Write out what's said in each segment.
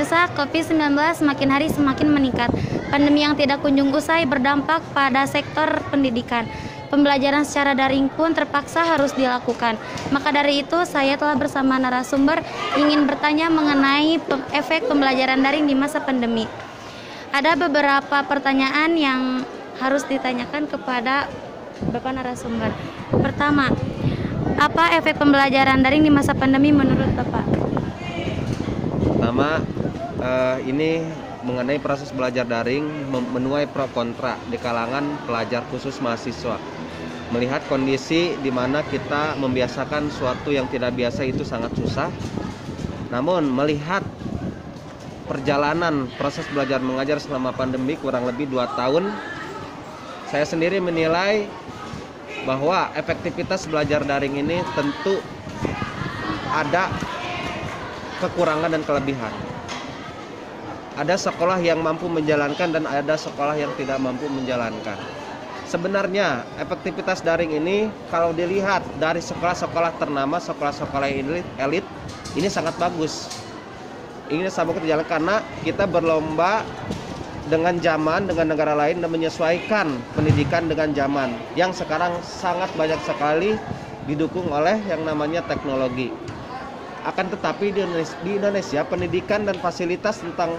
pemirsa, COVID-19 semakin hari semakin meningkat. Pandemi yang tidak kunjung usai berdampak pada sektor pendidikan. Pembelajaran secara daring pun terpaksa harus dilakukan. Maka dari itu, saya telah bersama narasumber ingin bertanya mengenai efek pembelajaran daring di masa pandemi. Ada beberapa pertanyaan yang harus ditanyakan kepada Bapak narasumber. Pertama, apa efek pembelajaran daring di masa pandemi menurut Bapak? Pertama, ini mengenai proses belajar daring menuai pro kontra di kalangan pelajar khusus mahasiswa. Melihat kondisi di mana kita membiasakan suatu yang tidak biasa itu sangat susah. Namun melihat perjalanan proses belajar mengajar selama pandemi kurang lebih 2 tahun, saya sendiri menilai bahwa efektivitas belajar daring ini tentu ada kekurangan dan kelebihan. Ada sekolah yang mampu menjalankan dan ada sekolah yang tidak mampu menjalankan. Sebenarnya efektivitas daring ini kalau dilihat dari sekolah-sekolah ternama, sekolah-sekolah elit ini sangat bagus. Ini sangat berjalan karena kita berlomba dengan zaman, dengan negara lain dan menyesuaikan pendidikan dengan zaman yang sekarang sangat banyak sekali didukung oleh yang namanya teknologi. Akan tetapi di Indonesia pendidikan dan fasilitas tentang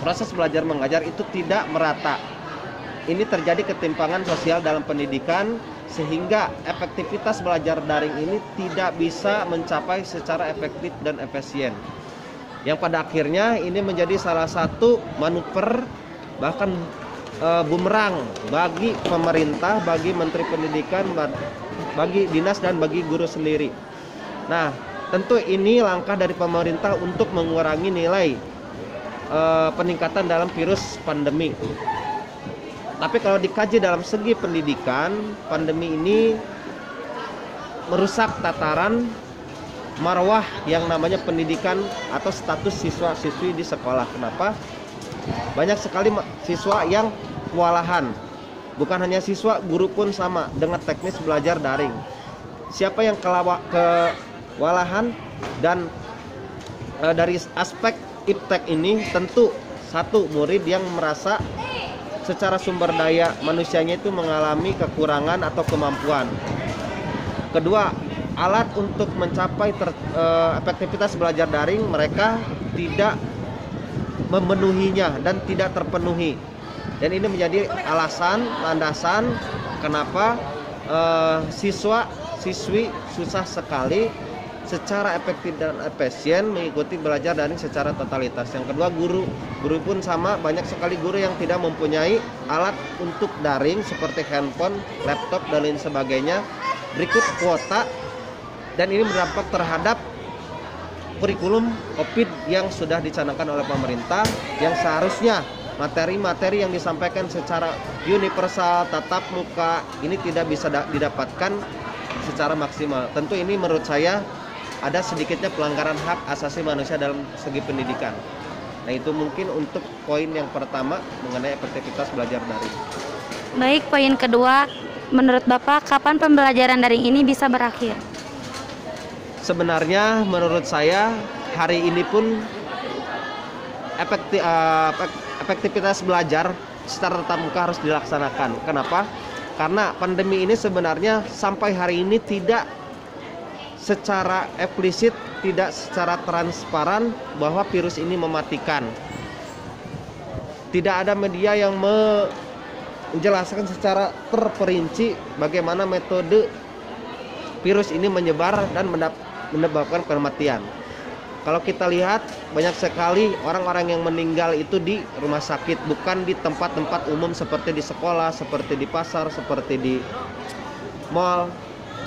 proses belajar mengajar itu tidak merata. Ini terjadi ketimpangan sosial dalam pendidikan sehingga efektivitas belajar daring ini tidak bisa mencapai secara efektif dan efisien. Yang pada akhirnya ini menjadi salah satu manuver bahkan bumerang bagi pemerintah, bagi Menteri Pendidikan, bagi dinas dan bagi guru sendiri. Nah, tentu ini langkah dari pemerintah untuk mengurangi nilai peningkatan dalam virus pandemi. Tapi kalau dikaji dalam segi pendidikan, pandemi ini merusak tataran marwah yang namanya pendidikan atau status siswa-siswi di sekolah. Kenapa? Banyak sekali siswa yang kewalahan. Bukan hanya siswa, guru pun sama dengan teknis belajar daring. Siapa yang kewalahan dan dari aspek iptek ini tentu satu murid yang merasa secara sumber daya manusianya itu mengalami kekurangan atau kemampuan. Kedua, alat untuk mencapai efektivitas belajar daring mereka tidak memenuhinya dan tidak terpenuhi. Dan ini menjadi alasan, landasan kenapa siswa-siswi susah sekali secara efektif dan efisien mengikuti belajar daring secara totalitas. Yang kedua, guru pun sama, banyak sekali guru yang tidak mempunyai alat untuk daring seperti handphone, laptop dan lain sebagainya. Berikut kuota, dan ini berdampak terhadap kurikulum COVID yang sudah dicanangkan oleh pemerintah, yang seharusnya materi-materi yang disampaikan secara universal, tatap muka ini tidak bisa didapatkan secara maksimal. Tentu ini menurut saya ada sedikitnya pelanggaran hak asasi manusia dalam segi pendidikan. Nah, itu mungkin untuk poin yang pertama mengenai efektivitas belajar daring. Baik, poin kedua, menurut Bapak kapan pembelajaran daring ini bisa berakhir? Sebenarnya menurut saya hari ini pun efektivitas belajar secara tatap muka harus dilaksanakan. Kenapa? Karena pandemi ini sebenarnya sampai hari ini tidak secara eksplisit, tidak secara transparan bahwa virus ini mematikan. Tidak ada media yang menjelaskan secara terperinci bagaimana metode virus ini menyebar dan menyebabkan kematian. Kalau kita lihat banyak sekali orang-orang yang meninggal itu di rumah sakit, bukan di tempat-tempat umum seperti di sekolah, seperti di pasar, seperti di mall.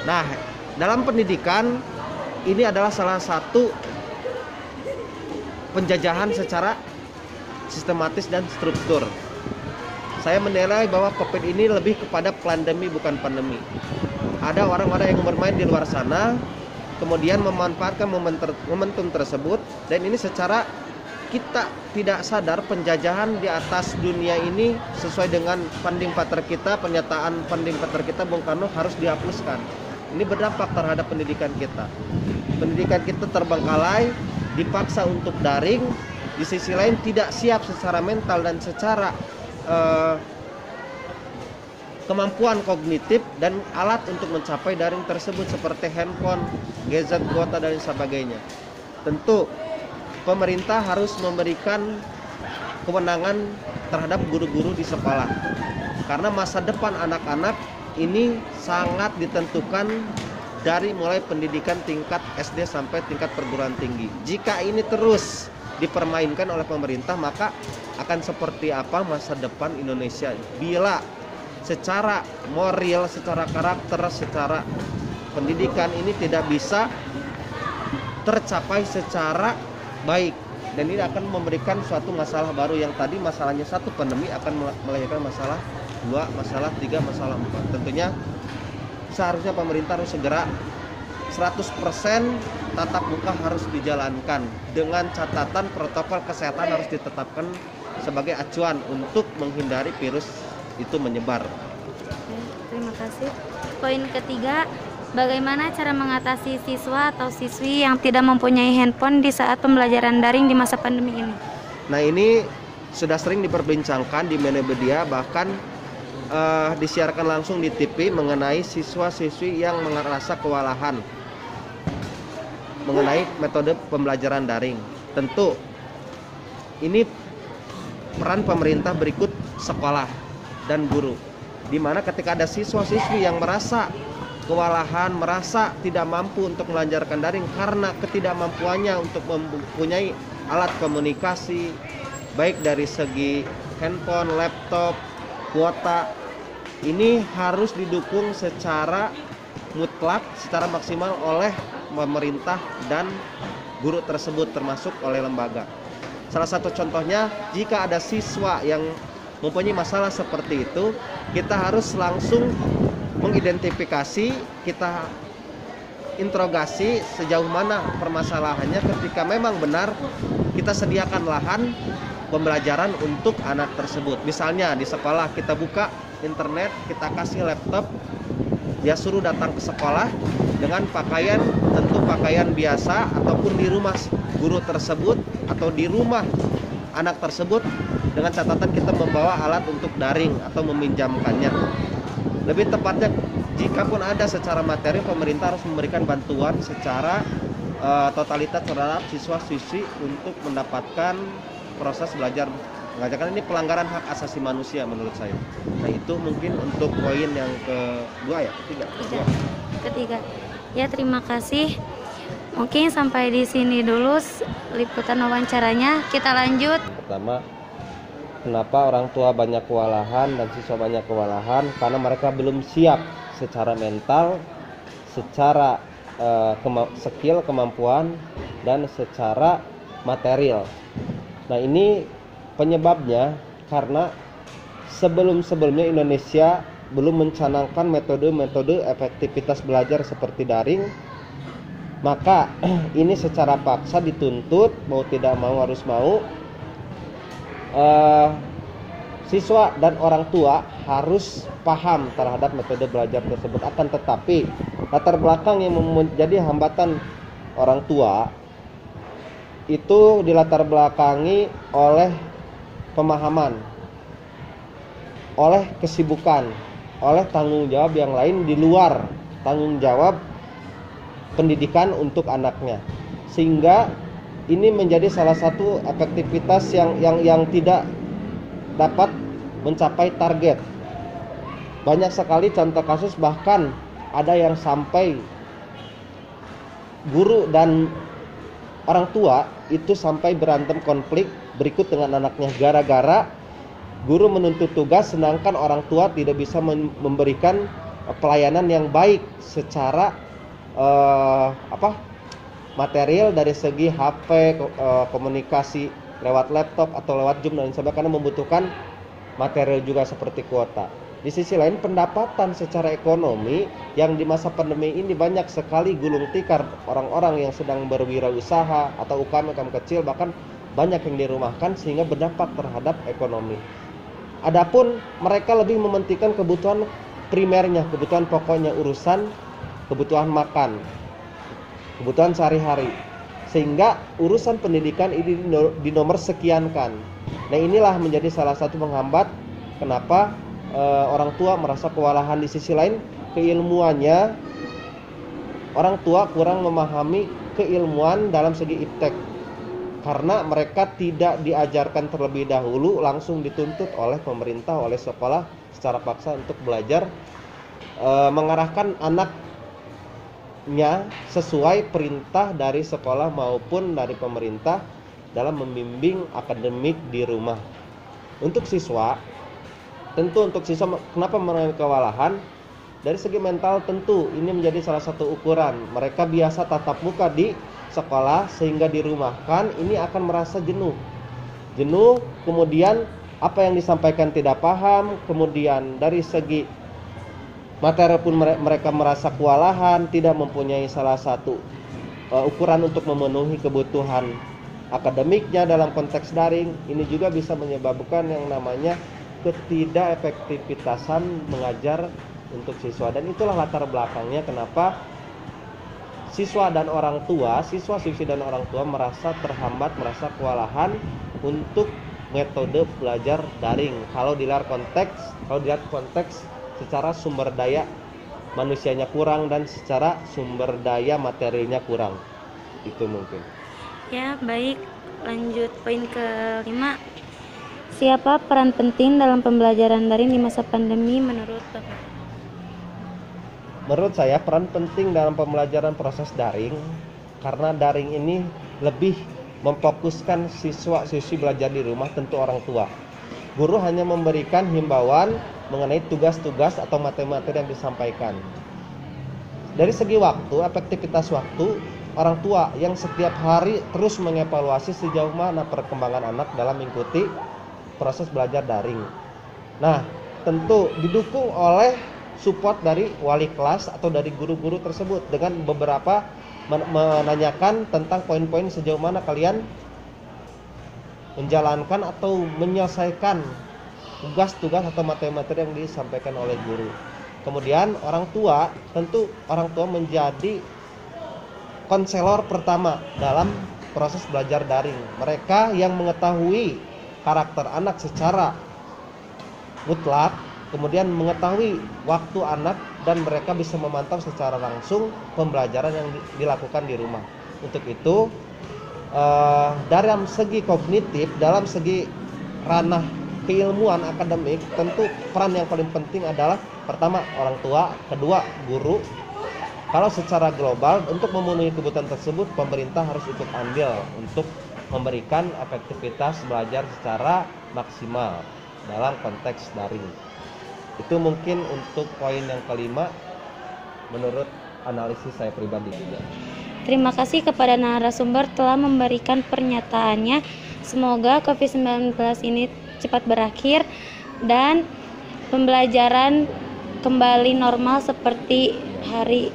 Nah, dalam pendidikan ini adalah salah satu penjajahan secara sistematis dan struktur. Saya menilai bahwa COVID ini lebih kepada pandemi bukan pandemi. Ada orang-orang yang bermain di luar sana, kemudian memanfaatkan momentum tersebut, dan ini secara kita tidak sadar penjajahan di atas dunia ini sesuai dengan founding father kita, pernyataan founding father kita Bung Karno harus dihapuskan. Ini berdampak terhadap pendidikan kita. Pendidikan kita terbengkalai, dipaksa untuk daring, di sisi lain tidak siap secara mental dan secara kemampuan kognitif dan alat untuk mencapai daring tersebut seperti handphone, gadget, kuota dan sebagainya. Tentu pemerintah harus memberikan kewenangan terhadap guru-guru di sekolah, karena masa depan anak-anak ini sangat ditentukan dari mulai pendidikan tingkat SD sampai tingkat perguruan tinggi. Jika ini terus dipermainkan oleh pemerintah, maka akan seperti apa masa depan Indonesia bila secara moral, secara karakter, secara pendidikan ini tidak bisa tercapai secara baik. Dan ini akan memberikan suatu masalah baru yang tadi masalahnya satu, pandemi, akan melahirkan masalah dua, masalah tiga, masalah empat. Tentunya seharusnya pemerintah harus segera 100% tatap muka harus dijalankan dengan catatan protokol kesehatan harus ditetapkan sebagai acuan untuk menghindari virus itu menyebar. Terima kasih. Poin ketiga, bagaimana cara mengatasi siswa atau siswi yang tidak mempunyai handphone di saat pembelajaran daring di masa pandemi ini? Nah, ini sudah sering diperbincangkan di media, bahkan disiarkan langsung di TV mengenai siswa-siswi yang merasa kewalahan mengenai metode pembelajaran daring. Tentu ini peran pemerintah berikut sekolah dan guru, di mana ketika ada siswa-siswi yang merasa kewalahan, merasa tidak mampu untuk melancarkan daring karena ketidakmampuannya untuk mempunyai alat komunikasi baik dari segi handphone, laptop, kuota, ini harus didukung secara mutlak, secara maksimal oleh pemerintah dan guru tersebut, termasuk oleh lembaga. Salah satu contohnya, jika ada siswa yang mempunyai masalah seperti itu, kita harus langsung mengidentifikasi, kita interogasi sejauh mana permasalahannya. Ketika memang benar, kita sediakan lahan pembelajaran untuk anak tersebut. Misalnya di sekolah kita buka internet, kita kasih laptop, dia suruh datang ke sekolah dengan pakaian, tentu pakaian biasa, ataupun di rumah guru tersebut atau di rumah anak tersebut, dengan catatan kita membawa alat untuk daring atau meminjamkannya. Lebih tepatnya, jika pun ada secara materi, pemerintah harus memberikan bantuan secara totalitas terhadap siswa-siswi untuk mendapatkan proses belajar mengajar. Karena ini pelanggaran hak asasi manusia menurut saya. Nah, itu mungkin untuk poin yang kedua ya, ketiga. Ya, terima kasih. Mungkin sampai di sini dulu liputan wawancaranya. Kita lanjut. Pertama, kenapa orang tua banyak kewalahan dan siswa banyak kewalahan? Karena mereka belum siap secara mental, secara skill, kemampuan, dan secara material. Nah, ini penyebabnya karena sebelum-sebelumnya Indonesia belum mencanangkan metode-metode efektivitas belajar seperti daring, maka ini secara paksa dituntut, mau tidak mau harus mau, siswa dan orang tua harus paham terhadap metode belajar tersebut. Akan tetapi latar belakang yang menjadi hambatan orang tua itu dilatar belakangi oleh pemahaman, oleh kesibukan, oleh tanggung jawab yang lain di luar tanggung jawab pendidikan untuk anaknya, sehingga ini menjadi salah satu efektivitas yang tidak dapat mencapai target. Banyak sekali contoh kasus, bahkan ada yang sampai guru dan orang tua itu sampai berantem konflik berikut dengan anaknya gara-gara guru menuntut tugas sedangkan orang tua tidak bisa memberikan pelayanan yang baik secara material dari segi HP, komunikasi lewat laptop atau lewat Zoom dan sebagainya, karena membutuhkan material juga seperti kuota. Di sisi lain, pendapatan secara ekonomi yang di masa pandemi ini banyak sekali gulung tikar orang-orang yang sedang berwirausaha atau UKM kecil, bahkan banyak yang dirumahkan sehingga berdampak terhadap ekonomi. Adapun mereka lebih mementingkan kebutuhan primernya, kebutuhan pokoknya, urusan kebutuhan makan, kebutuhan sehari-hari, sehingga urusan pendidikan ini dinomor sekiankan. Nah, inilah menjadi salah satu penghambat kenapa orang tua merasa kewalahan. Di sisi lain, keilmuannya, orang tua kurang memahami keilmuan dalam segi iptek, karena mereka tidak diajarkan terlebih dahulu, langsung dituntut oleh pemerintah, oleh sekolah secara paksa untuk belajar, mengarahkan anaknya sesuai perintah dari sekolah maupun dari pemerintah dalam membimbing akademik di rumah. Untuk siswa, kenapa mengalami kewalahan? Dari segi mental tentu ini menjadi salah satu ukuran. Mereka biasa tatap muka di sekolah, sehingga dirumahkan ini akan merasa jenuh, kemudian apa yang disampaikan tidak paham, kemudian dari segi materi pun mereka merasa kewalahan, tidak mempunyai salah satu ukuran untuk memenuhi kebutuhan akademiknya dalam konteks daring. Ini juga bisa menyebabkan yang namanya ketidakefektivitasan mengajar untuk siswa, dan itulah latar belakangnya kenapa siswa siswi dan orang tua merasa terhambat, merasa kewalahan untuk metode belajar daring. Kalau dilihat konteks secara sumber daya manusianya kurang dan secara sumber daya materinya kurang. Itu mungkin. Ya, baik. Lanjut poin ke-5. Siapa peran penting dalam pembelajaran daring di masa pandemi menurut Bapak? Menurut saya peran penting dalam pembelajaran proses daring, karena daring ini lebih memfokuskan siswa-siswi belajar di rumah, tentu orang tua. Guru hanya memberikan himbauan mengenai tugas-tugas atau materi-materi yang disampaikan. Dari segi waktu, efektivitas waktu, orang tua yang setiap hari terus mengevaluasi sejauh mana perkembangan anak dalam mengikuti proses belajar daring. Nah, tentu didukung oleh support dari wali kelas atau dari guru-guru tersebut dengan beberapa menanyakan tentang poin-poin sejauh mana kalian menjalankan atau menyelesaikan tugas-tugas atau materi-materi yang disampaikan oleh guru. Kemudian orang tua menjadi konselor pertama dalam proses belajar daring. Mereka yang mengetahui karakter anak secara mutlak, kemudian mengetahui waktu anak, dan mereka bisa memantau secara langsung pembelajaran yang dilakukan di rumah. Untuk itu, dalam segi kognitif, dalam segi ranah keilmuan akademik, tentu peran yang paling penting adalah pertama orang tua, kedua guru. Kalau secara global, untuk memenuhi kebutuhan tersebut, pemerintah harus ikut andil untuk memberikan efektivitas belajar secara maksimal dalam konteks daring. Itu mungkin untuk poin yang kelima menurut analisis saya pribadi juga. Terima kasih kepada narasumber telah memberikan pernyataannya. Semoga COVID-19 ini cepat berakhir dan pembelajaran kembali normal seperti hari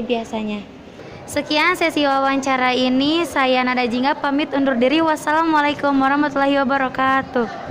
biasanya. Sekian sesi wawancara ini, saya Nada Jingga pamit undur diri. Wassalamualaikum warahmatullahi wabarakatuh.